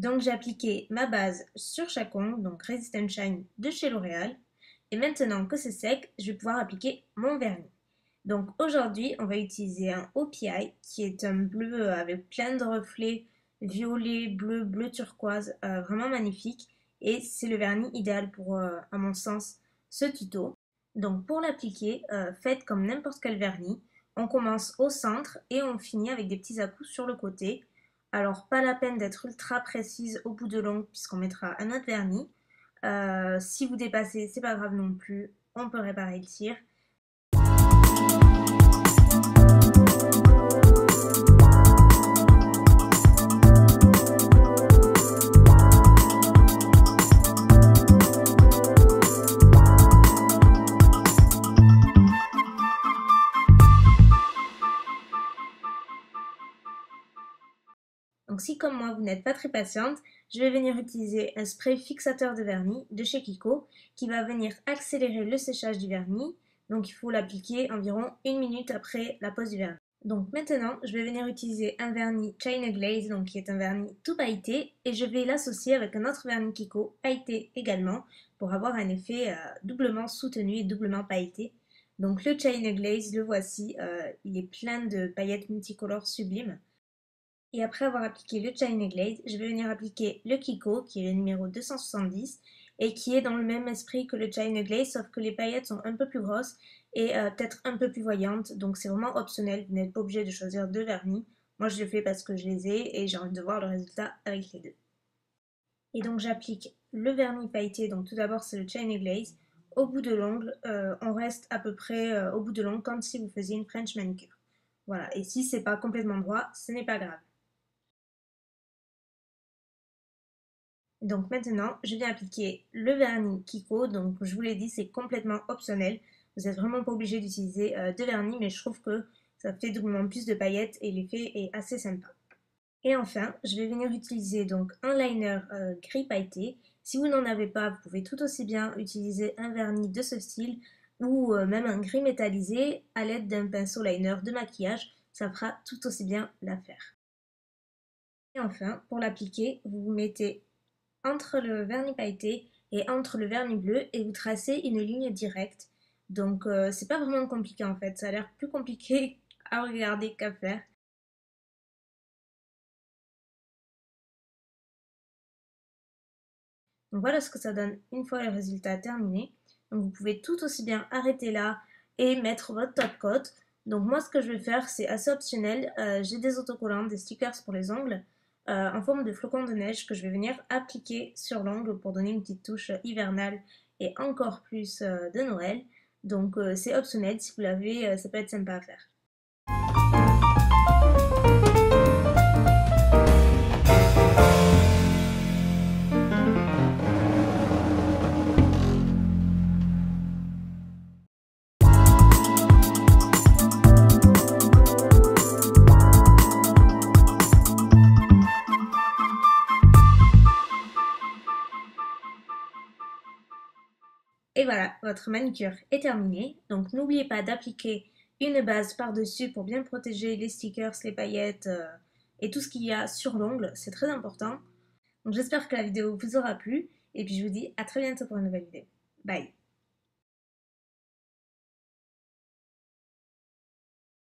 Donc j'ai appliqué ma base sur chaque ongle, donc Resist Shine de chez L'Oréal. Et maintenant que c'est sec, je vais pouvoir appliquer mon vernis. Donc aujourd'hui, on va utiliser un OPI qui est un bleu avec plein de reflets violet, bleu, bleu turquoise, vraiment magnifique. Et c'est le vernis idéal pour, à mon sens, ce tuto. Donc pour l'appliquer, faites comme n'importe quel vernis. On commence au centre et on finit avec des petits à-coups sur le côté. Alors pas la peine d'être ultra précise au bout de l'ongle puisqu'on mettra un autre vernis. Si vous dépassez, c'est pas grave non plus, on peut réparer le tir. Donc si comme moi vous n'êtes pas très patiente, je vais venir utiliser un spray fixateur de vernis de chez Kiko qui va venir accélérer le séchage du vernis. Donc il faut l'appliquer environ 1 minute après la pose du vernis. Donc maintenant, je vais venir utiliser un vernis China Glaze, donc qui est un vernis tout pailleté, et je vais l'associer avec un autre vernis Kiko pailleté également pour avoir un effet doublement soutenu et doublement pailleté. Donc le China Glaze, le voici, il est plein de paillettes multicolores sublimes. Et après avoir appliqué le China Glaze, je vais venir appliquer le Kiko, qui est le numéro 270, et qui est dans le même esprit que le China Glaze, sauf que les paillettes sont un peu plus grosses et peut-être un peu plus voyantes, donc c'est vraiment optionnel, vous n'êtes pas obligé de choisir deux vernis. Moi je le fais parce que je les ai et j'ai envie de voir le résultat avec les deux. Et donc j'applique le vernis pailleté, donc tout d'abord c'est le China Glaze. Au bout de l'ongle, on reste à peu près au bout de l'ongle comme si vous faisiez une French manicure. Voilà, et si c'est pas complètement droit, ce n'est pas grave. Donc maintenant, je viens appliquer le vernis Kiko. Donc je vous l'ai dit, c'est complètement optionnel. Vous n'êtes vraiment pas obligé d'utiliser de vernis, mais je trouve que ça fait doublement plus de paillettes et l'effet est assez sympa. Et enfin, je vais venir utiliser donc un liner gris pailleté. Si vous n'en avez pas, vous pouvez tout aussi bien utiliser un vernis de ce style ou même un gris métallisé à l'aide d'un pinceau liner de maquillage. Ça fera tout aussi bien l'affaire. Et enfin, pour l'appliquer, vous vous mettez entre le vernis pailleté et entre le vernis bleu et vous tracez une ligne directe. Donc c'est pas vraiment compliqué en fait, ça a l'air plus compliqué à regarder qu'à faire. Donc voilà ce que ça donne une fois le résultat terminé. Donc vous pouvez tout aussi bien arrêter là et mettre votre top coat. Donc moi ce que je vais faire c'est assez optionnel, j'ai des autocollants, des stickers pour les ongles en forme de flocons de neige que je vais venir appliquer sur l'ongle pour donner une petite touche hivernale et encore plus de Noël. Donc c'est optionnel, si vous l'avez, ça peut être sympa à faire. Et voilà, votre manicure est terminée. Donc n'oubliez pas d'appliquer une base par-dessus pour bien protéger les stickers, les paillettes et tout ce qu'il y a sur l'ongle. C'est très important. Donc j'espère que la vidéo vous aura plu. Et puis je vous dis à très bientôt pour une nouvelle vidéo. Bye!